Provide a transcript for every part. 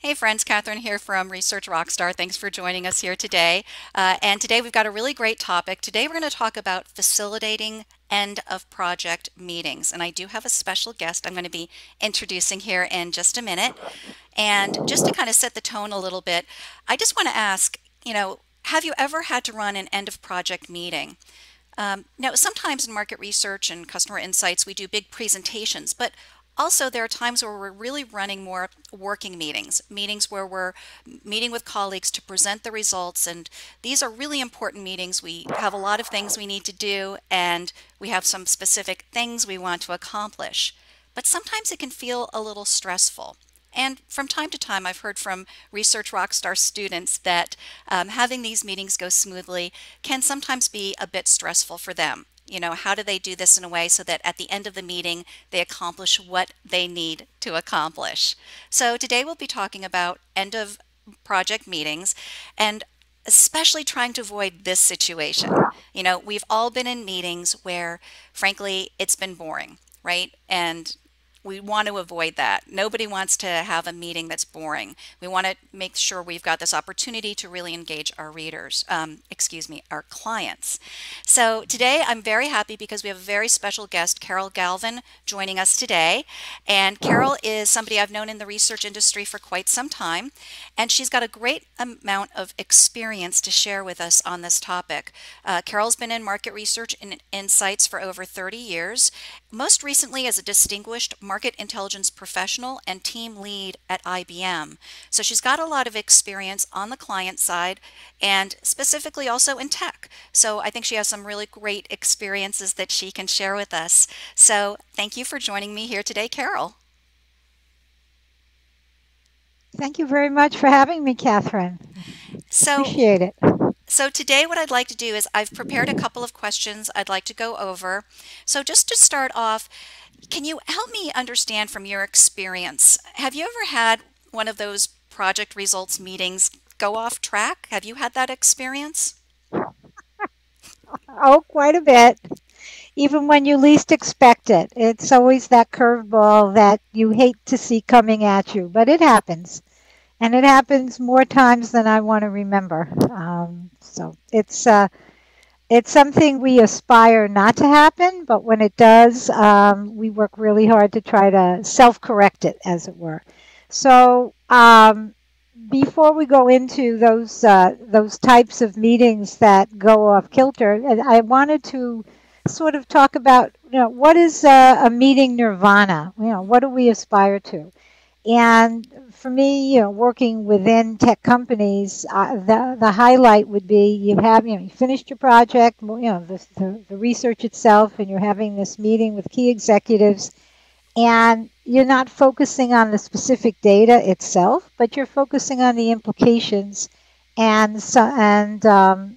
Hey friends, Kathryn here from Research Rockstar. Thanks for joining us here today. And today we've got a really great topic. Today we're going to talk about facilitating end of project meetings. And I do have a special guest I'm going to be introducing here in just a minute. And just to kind of set the tone a little bit, I just want to ask, have you ever had to run an end of project meeting? Now, sometimes in market research and customer insights, we do big presentations, but also there are times where we're really running more working meetings, meetings where we're meeting with colleagues to present the results. And these are really important meetings. We have a lot of things we need to do, and we have some specific things we want to accomplish. But sometimes it can feel a little stressful. And from time to time, I've heard from Research Rockstar students that having these meetings go smoothly can sometimes be a bit stressful for them. How do they do this in a way so that at the end of the meeting, they accomplish what they need to accomplish? So today we'll be talking about end of project meetings and especially trying to avoid this situation. We've all been in meetings where, frankly, it's been boring, right? And we want to avoid that. Nobody wants to have a meeting that's boring. We want to make sure we've got this opportunity to really engage our readers, our clients. So today I'm very happy because we have a very special guest, Carol Galvin, joining us today. And Carol is somebody I've known in the research industry for quite some time. And she's got a great amount of experience to share with us on this topic. Carol's been in market research and insights for over 30 years, most recently as a distinguished market intelligence professional and team lead at IBM. So she's got a lot of experience on the client side and specifically also in tech. So I think she has some really great experiences that she can share with us. So thank you for joining me here today, Carol. Thank you very much for having me, Kathryn. So Appreciate it. So today what I'd like to do is I've prepared a couple of questions I'd like to go over. So just to start off, can you help me understand from your experience, have you ever had one of those project results meetings go off track? Have you had that experience? Oh, quite a bit. Even when you least expect it. It's always that curveball that you hate to see coming at you, but it happens. And it happens more times than I want to remember. So it's something we aspire not to happen, but when it does, we work really hard to try to self-correct it, as it were. So before we go into those types of meetings that go off kilter, I wanted to sort of talk about what is a meeting nirvana? What do we aspire to? And for me, working within tech companies, the highlight would be you finished your project, well, the research itself, and you're having this meeting with key executives, and you're not focusing on the specific data itself, but you're focusing on the implications and the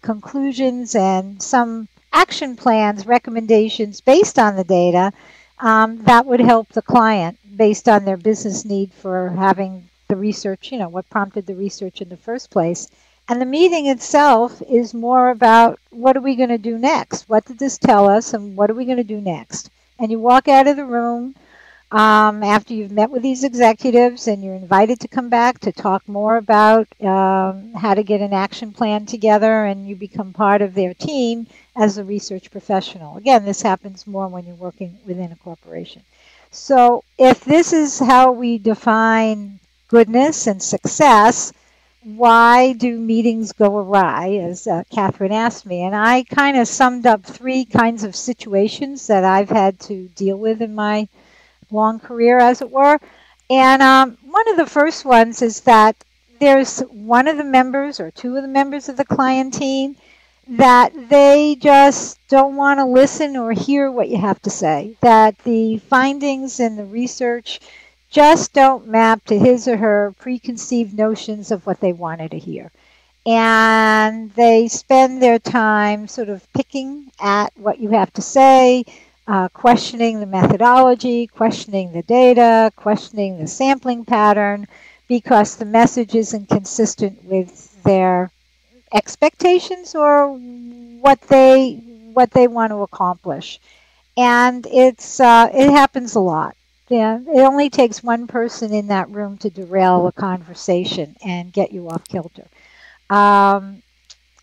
conclusions and some action plans, recommendations based on the data that would help the client based on their business need for having the research, what prompted the research in the first place. And the meeting itself is more about what are we going to do next? What did this tell us and what are we going to do next? And you walk out of the room after you've met with these executives and you're invited to come back to talk more about how to get an action plan together and you become part of their team as a research professional. Again, this happens more when you're working within a corporation. So if this is how we define goodness and success, why do meetings go awry, as Kathryn asked me? And I kind of summed up three kinds of situations that I've had to deal with in my long career, as it were. And one of the first ones is that there's one of the members or two of the members of the client team that they just don't want to listen or hear what you have to say, that the findings in the research just don't map to his or her preconceived notions of what they wanted to hear. And they spend their time sort of picking at what you have to say, questioning the methodology, questioning the data, questioning the sampling pattern, because the message isn't consistent with their expectations or what they want to accomplish. And it happens a lot. Yeah, it only takes one person in that room to derail a conversation and get you off kilter. Um,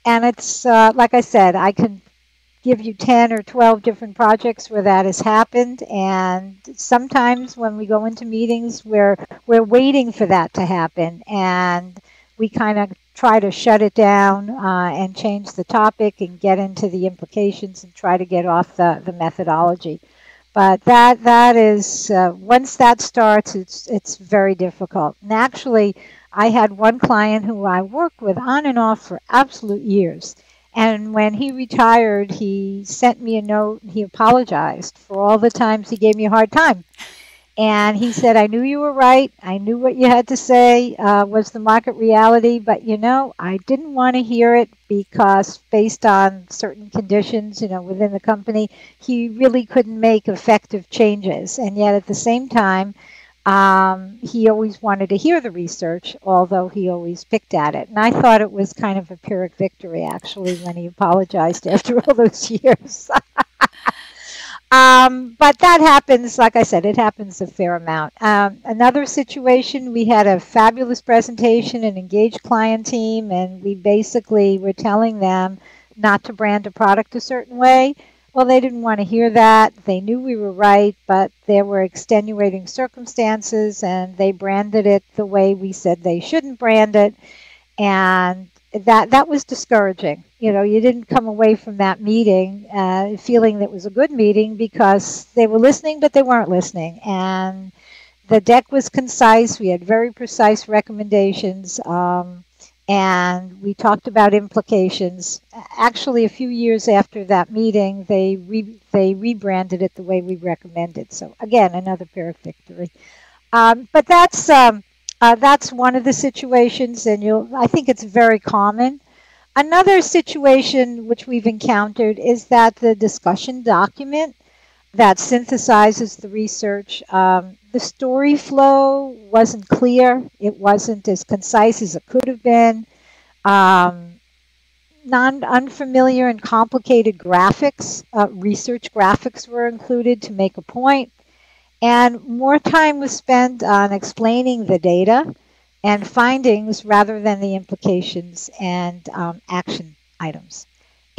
and it's like I said, I can give you 10 or 12 different projects where that has happened. And sometimes when we go into meetings, we're waiting for that to happen. And we kind of try to shut it down and change the topic and get into the implications and try to get off the methodology. But that is once that starts, it's very difficult. And actually, I had one client who I worked with on and off for absolute years. And when he retired, he sent me a note. He apologized for all the times he gave me a hard time. And he said, I knew you were right. I knew what you had to say was the market reality. But, I didn't want to hear it because based on certain conditions, within the company, he really couldn't make effective changes. And yet at the same time, he always wanted to hear the research, although he always picked at it. And I thought it was kind of a Pyrrhic victory, actually, when he apologized after all those years. But that happens, like I said, it happens a fair amount. Another situation, we had a fabulous presentation, an engaged client team, and we basically were telling them not to brand a product a certain way. Well, they didn't want to hear that. They knew we were right, but there were extenuating circumstances, and they branded it the way we said they shouldn't brand it. And that was discouraging. You didn't come away from that meeting feeling that it was a good meeting because they were listening, but they weren't listening. And the deck was concise. We had very precise recommendations, and we talked about implications. Actually, a few years after that meeting, they rebranded it the way we recommended. So again, another Pyrrhic victory. But that's one of the situations, and I think it's very common. Another situation which we've encountered is that the discussion document that synthesizes the research, the story flow wasn't clear. It wasn't as concise as it could have been. Um, Unfamiliar and complicated graphics, research graphics were included to make a point. And more time was spent on explaining the data and findings rather than the implications and action items.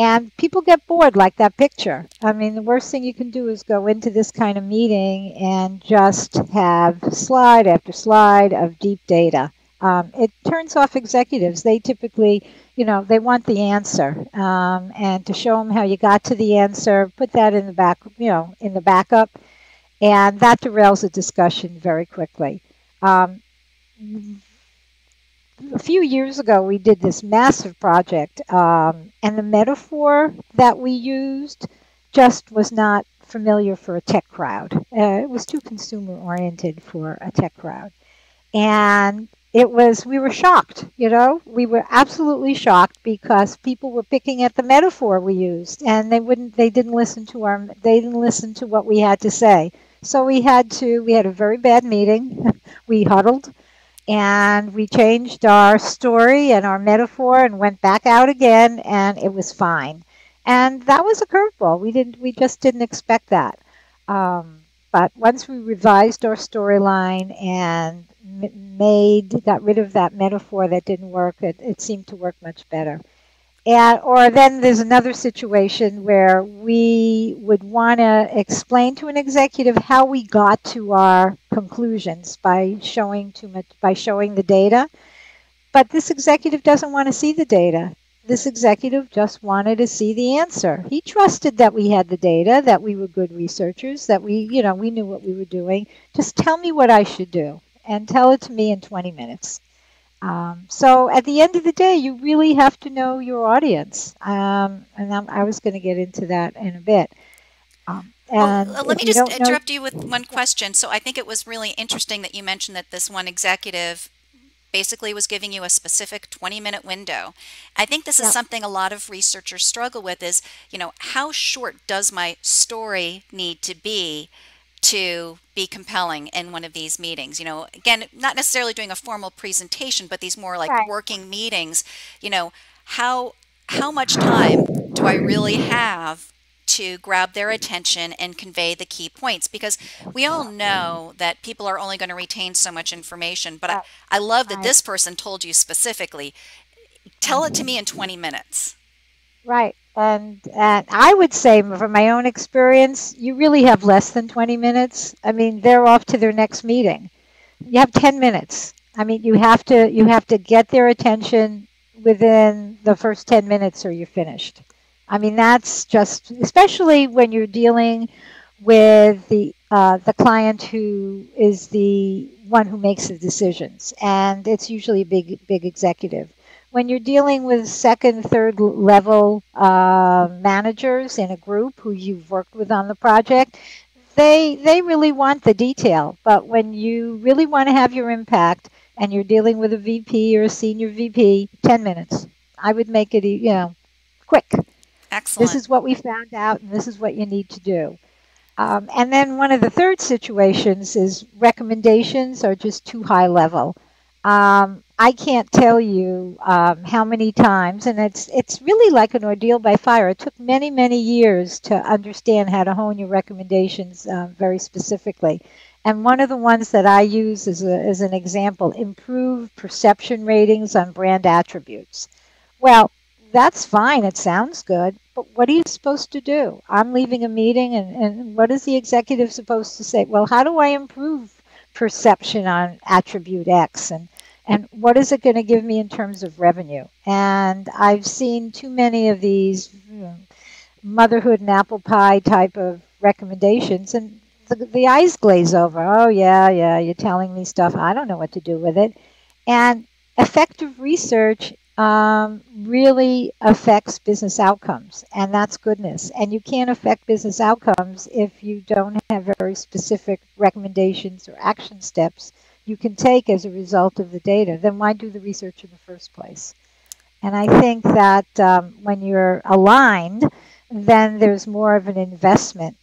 And people get bored like that picture. I mean, the worst thing you can do is go into this kind of meeting and just have slide after slide of deep data. It turns off executives. They typically, they want the answer. And to show them how you got to the answer, put that in the back, in the backup. And that derails a discussion very quickly. A few years ago, we did this massive project, and the metaphor that we used just was not familiar for a tech crowd. It was too consumer oriented for a tech crowd. And we were shocked, we were absolutely shocked because people were picking at the metaphor we used, and they didn't listen to what we had to say. So we had a very bad meeting. We huddled and we changed our story and our metaphor and went back out again, and it was fine. And that was a curveball. We just didn't expect that. But once we revised our storyline and got rid of that metaphor that didn't work, it seemed to work much better. Or then there's another situation where we would want to explain to an executive how we got to our conclusions by showing the data. But this executive doesn't want to see the data. This executive just wanted to see the answer. He trusted that we had the data, that we were good researchers, that we knew what we were doing. Just tell me what I should do and tell it to me in 20 minutes. So at the end of the day, you really have to know your audience. And I was going to get into that in a bit. Well, let me just interrupt you with one question. So I think it was really interesting that you mentioned that this one executive basically was giving you a specific 20-minute window. I think this is something a lot of researchers struggle with is, how short does my story need to be compelling in one of these meetings? Again, not necessarily doing a formal presentation, but these more like working meetings, how much time do I really have to grab their attention and convey the key points, because we all know that people are only going to retain so much information. But Right. I love that Right. this person told you specifically, tell it to me in 20 minutes. Right. And I would say from my own experience, you really have less than 20 minutes. I mean, they're off to their next meeting. You have 10 minutes. I mean, you have to get their attention within the first 10 minutes or you're finished. I mean, that's just, especially when you're dealing with the client who is the one who makes the decisions, and it's usually a big executive. When you're dealing with second, third level managers in a group who you've worked with on the project, they really want the detail. But when you really want to have your impact and you're dealing with a VP or a senior VP, 10 minutes. I would make it, quick. This Excellent. is what we found out, and this is what you need to do. And then one of the third situations is recommendations are just too high level. I can't tell you how many times, and it's really like an ordeal by fire. It took many years to understand how to hone your recommendations very specifically. And one of the ones that I use as an example, improve perception ratings on brand attributes. Well, that's fine. It sounds good. But what are you supposed to do? I'm leaving a meeting, and what is the executive supposed to say? Well, how do I improve perception on attribute X? And what is it going to give me in terms of revenue? And I've seen too many of these motherhood and apple pie type of recommendations, and the eyes glaze over. Oh, yeah, you're telling me stuff. I don't know what to do with it. And effective research really affects business outcomes, and that's goodness. And you can't affect business outcomes if you don't have very specific recommendations or action steps you can take as a result of the data. Then why do the research in the first place? And I think that when you're aligned, then there's more of an investment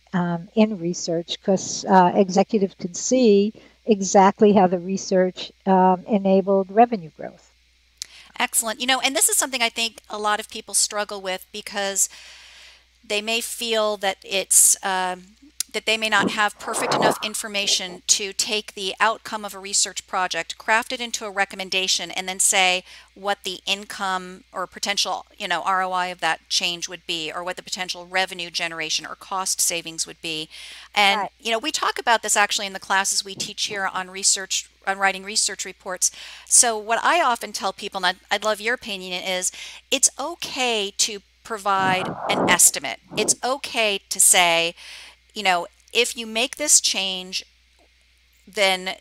in research because executives can see exactly how the research enabled revenue growth. Excellent. And this is something I think a lot of people struggle with, because they may feel that that they may not have perfect enough information to take the outcome of a research project, craft it into a recommendation, and then say what the income or potential, ROI of that change would be, or what the potential revenue generation or cost savings would be. And, Right. we talk about this actually in the classes we teach here on research, on writing research reports. So what I often tell people, and I'd love your opinion, is it's okay to provide an estimate. It's okay to say, if you make this change, then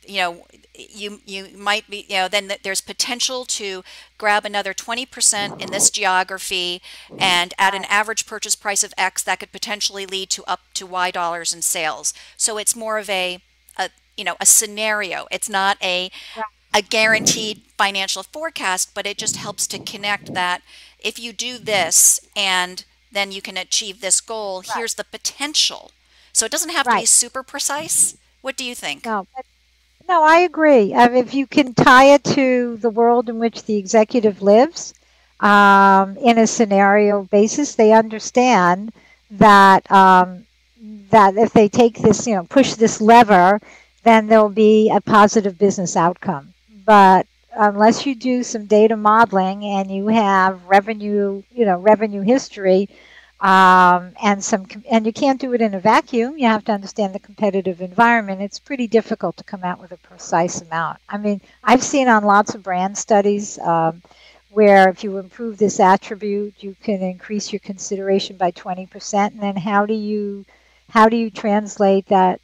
you might be, then there's potential to grab another 20% in this geography and at an Right. average purchase price of X that could potentially lead to up to Y dollars in sales. So it's more of a scenario. It's not Right. a guaranteed financial forecast, but it just helps to connect that if you do this and then you can achieve this goal, Right. here's the potential. So it doesn't have to be Right. super precise. What do you think? No, no, I agree. If you can tie it to the world in which the executive lives, in a scenario basis, they understand that that if they take this, push this lever, then there'll be a positive business outcome. But unless you do some data modeling and you have revenue history, and you can't do it in a vacuum. You have to understand the competitive environment. It's pretty difficult to come out with a precise amount. I mean, I've seen on lots of brand studies where if you improve this attribute, you can increase your consideration by 20%. And then how do you translate that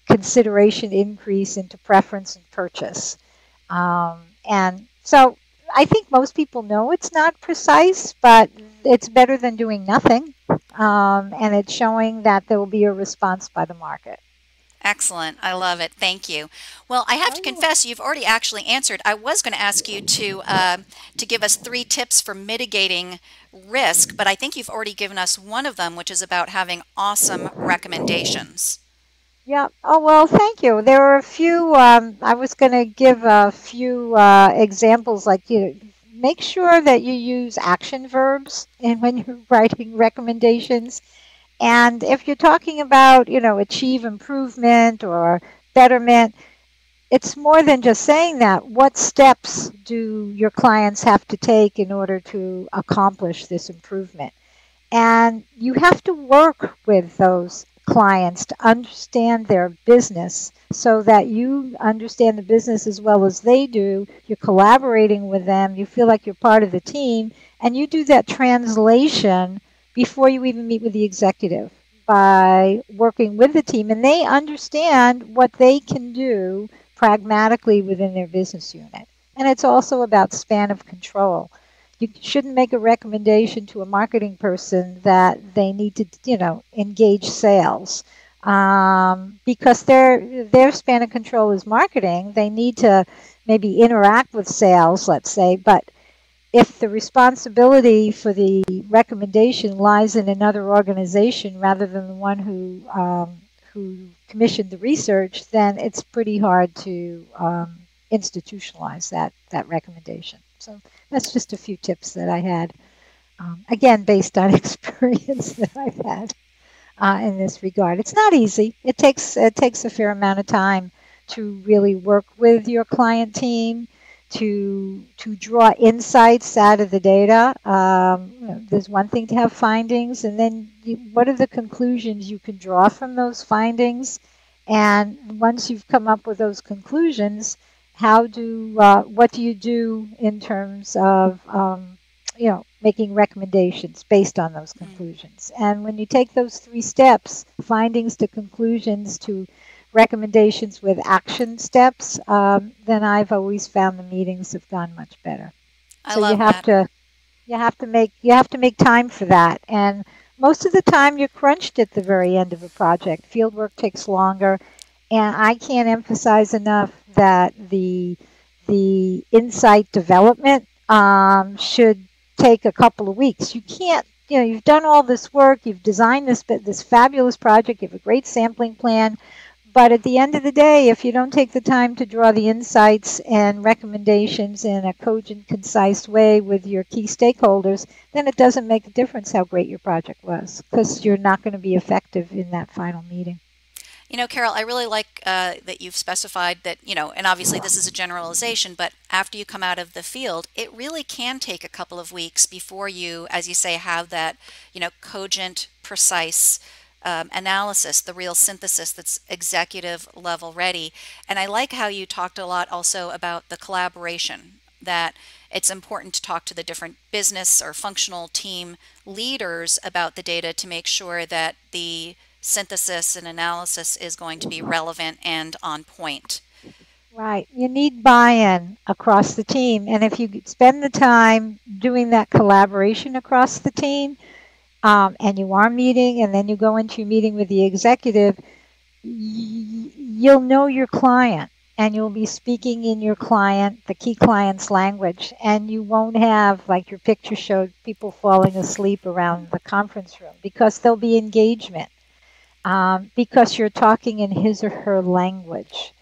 consideration increase into preference and purchase? And so I think most people know it's not precise, but it's better than doing nothing. And it's showing that there will be a response by the market. Excellent. I love it. Thank you. Well, I have Oh, to you confess, you've already actually answered. I was going to ask you to give us 3 tips for mitigating risk, but I think you've already given us one of them, which is about having awesome recommendations. Yeah. Oh, well, thank you. There were a few, I was going to give a few examples like, make sure that you use action verbs and when you're writing recommendations. And if you're talking about, achieve improvement or betterment, it's more than just saying that. What steps do your clients have to take in order to accomplish this improvement? And you have to work with those clients to understand their business so that you understand the business as well as they do. You're collaborating with them. You feel like you're part of the team. And you do that translation before you even meet with the executive by working with the team. And they understand what they can do pragmatically within their business unit. And it's also about span of control. You shouldn't make a recommendation to a marketing person that they need to, engage sales, because their span of control is marketing. They need to maybe interact with sales, let's say, but if the responsibility for the recommendation lies in another organization rather than the one who commissioned the research, then it's pretty hard to institutionalize that recommendation. So that's just a few tips that I had, again, based on experience that I've had in this regard. It's not easy. It takes a fair amount of time to really work with your client team, to draw insights out of the data. There's one thing to have findings, and then what are the conclusions you can draw from those findings? And once you've come up with those conclusions, what do you do in terms of making recommendations based on those conclusions? And when you take those 3 steps, findings to conclusions to recommendations with action steps, then I've always found the meetings have gone much better. I So love that. you have to make time for that. And most of the time you're crunched at the very end of a project. Field work takes longer, and I can't emphasize enough that the insight development should take a couple of weeks. You can't, you've done all this work, you've designed this fabulous project, you have a great sampling plan, but at the end of the day, if you don't take the time to draw the insights and recommendations in a cogent, concise way with your key stakeholders, then it doesn't make a difference how great your project was, because you're not going to be effective in that final meeting. Carol, I really like that you've specified that, and obviously this is a generalization, but after you come out of the field, it really can take a couple of weeks before you, as you say, have that, cogent, precise analysis, the real synthesis that's executive level ready. And I like how you talked a lot also about the collaboration, that it's important to talk to the different business or functional team leaders about the data to make sure that the synthesis and analysis is going to be relevant and on point. Right. You need buy-in across the team. And if you spend the time doing that collaboration across the team, and you are meeting, and then you go into your meeting with the executive, you'll know your client, and you'll be speaking in the key client's language, and you won't have, like your picture showed, people falling asleep around the conference room, because there'll be engagement, because you're talking in his or her language.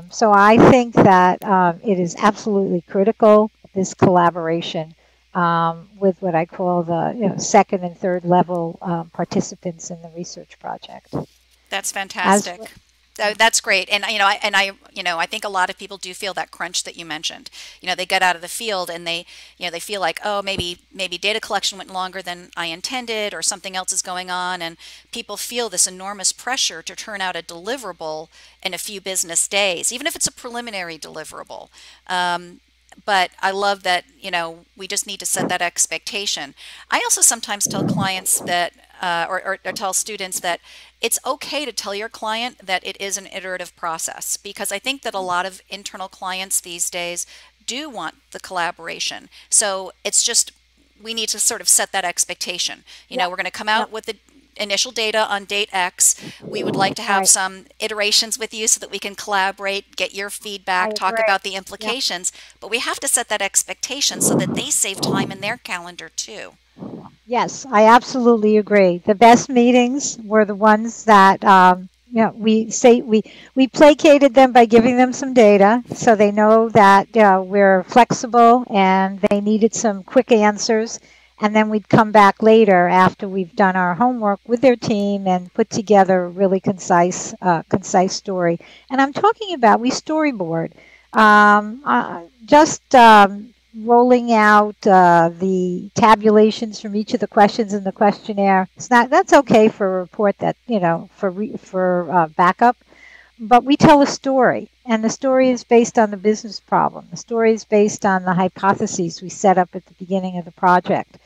So I think that it is absolutely critical, this collaboration with what I call the second and third level participants in the research project. That's fantastic. That's great. And I think a lot of people do feel that crunch that you mentioned. They get out of the field and they feel like, oh, maybe data collection went longer than I intended, or something else is going on, and people feel this enormous pressure to turn out a deliverable in a few business days, even if it's a preliminary deliverable. But I love that, we just need to set that expectation. I also sometimes tell clients that, or tell students that it's okay to tell your client that it is an iterative process, because I think that a lot of internal clients these days do want the collaboration. So it's just, we need to sort of set that expectation. We're going to come out with the initial data on date X. We would like to have some iterations with you so that we can collaborate, get your feedback, talk about the implications, but we have to set that expectation so that they save time in their calendar too. Yes, I absolutely agree. The best meetings were the ones that we placated them by giving them some data, so they know that we're flexible and they needed some quick answers. And then we'd come back later after we've done our homework with their team and put together a really concise story. And I'm talking about we storyboard. Just rolling out the tabulations from each of the questions in the questionnaire. It's not that's okay for a report that for backup, but we tell a story, and the story is based on the business problem. The story is based on the hypotheses we set up at the beginning of the project.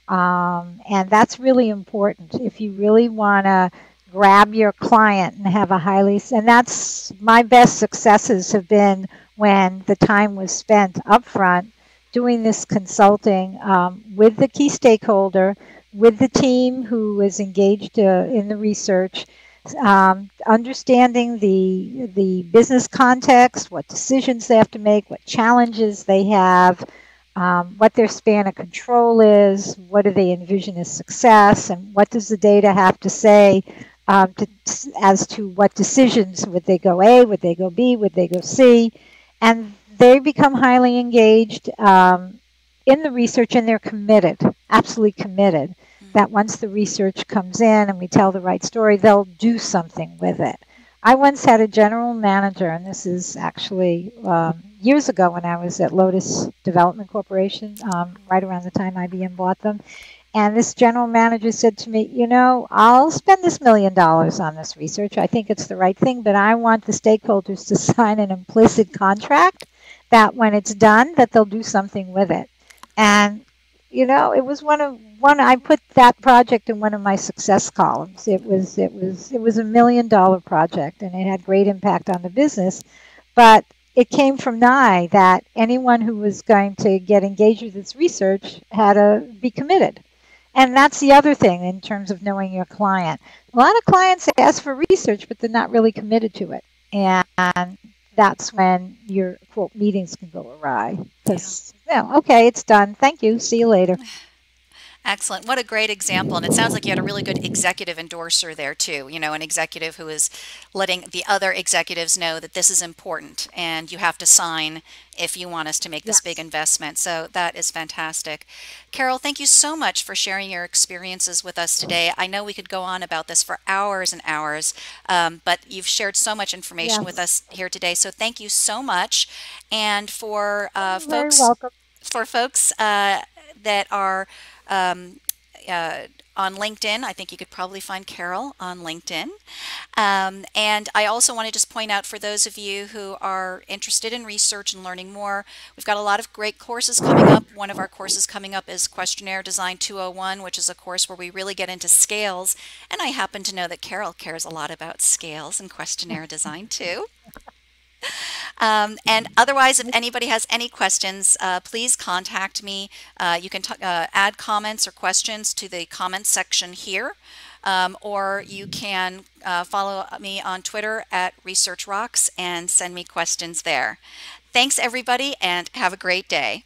And that's really important if you really want to grab your client and have a and that's my best successes have been when the time was spent upfront doing this consulting with the key stakeholder, with the team who is engaged in the research, understanding the business context, what decisions they have to make, what challenges they have, what their span of control is, what do they envision as success, and what does the data have to say as to what decisions would they go A, would they go B, would they go C, and they become highly engaged in the research, and they're committed, absolutely committed, that once the research comes in and we tell the right story, they'll do something with it. I once had a general manager, and this is actually years ago when I was at Lotus Development Corporation, right around the time IBM bought them. And this general manager said to me, you know, I'll spend this $1 million on this research. I think it's the right thing, but I want the stakeholders to sign an implicit contract that when it's done, that they'll do something with it. And you know, it was one I put that project in one of my success columns. It was a $1 million project, and it had great impact on the business. But it came from NIE that anyone who was going to get engaged with this research had to be committed. And that's the other thing in terms of knowing your client. A lot of clients ask for research, but they're not really committed to it. And that's when your quote meetings can go awry because okay, it's done, thank you, see you later. Excellent. What a great example. And it sounds like you had a really good executive endorser there too, you know, an executive who is letting the other executives know that this is important and you have to sign if you want us to make this big Yes. investment. So that is fantastic. Carol, thank you so much for sharing your experiences with us today. I know we could go on about this for hours and hours, but you've shared so much information with Yes. us here today. So thank you so much. And You're very welcome. for folks that are um, uh, on LinkedIn. I think you could probably find Carol on LinkedIn. And I also want to just point out for those of you who are interested in research and learning more, we've got a lot of great courses coming up. One of our courses coming up is Questionnaire Design 201, which is a course where we really get into scales. And I happen to know that Carol cares a lot about scales and questionnaire design too. And otherwise, if anybody has any questions, please contact me. You can add comments or questions to the comments section here, or you can follow me on Twitter at Research Rocks and send me questions there. Thanks, everybody, and have a great day.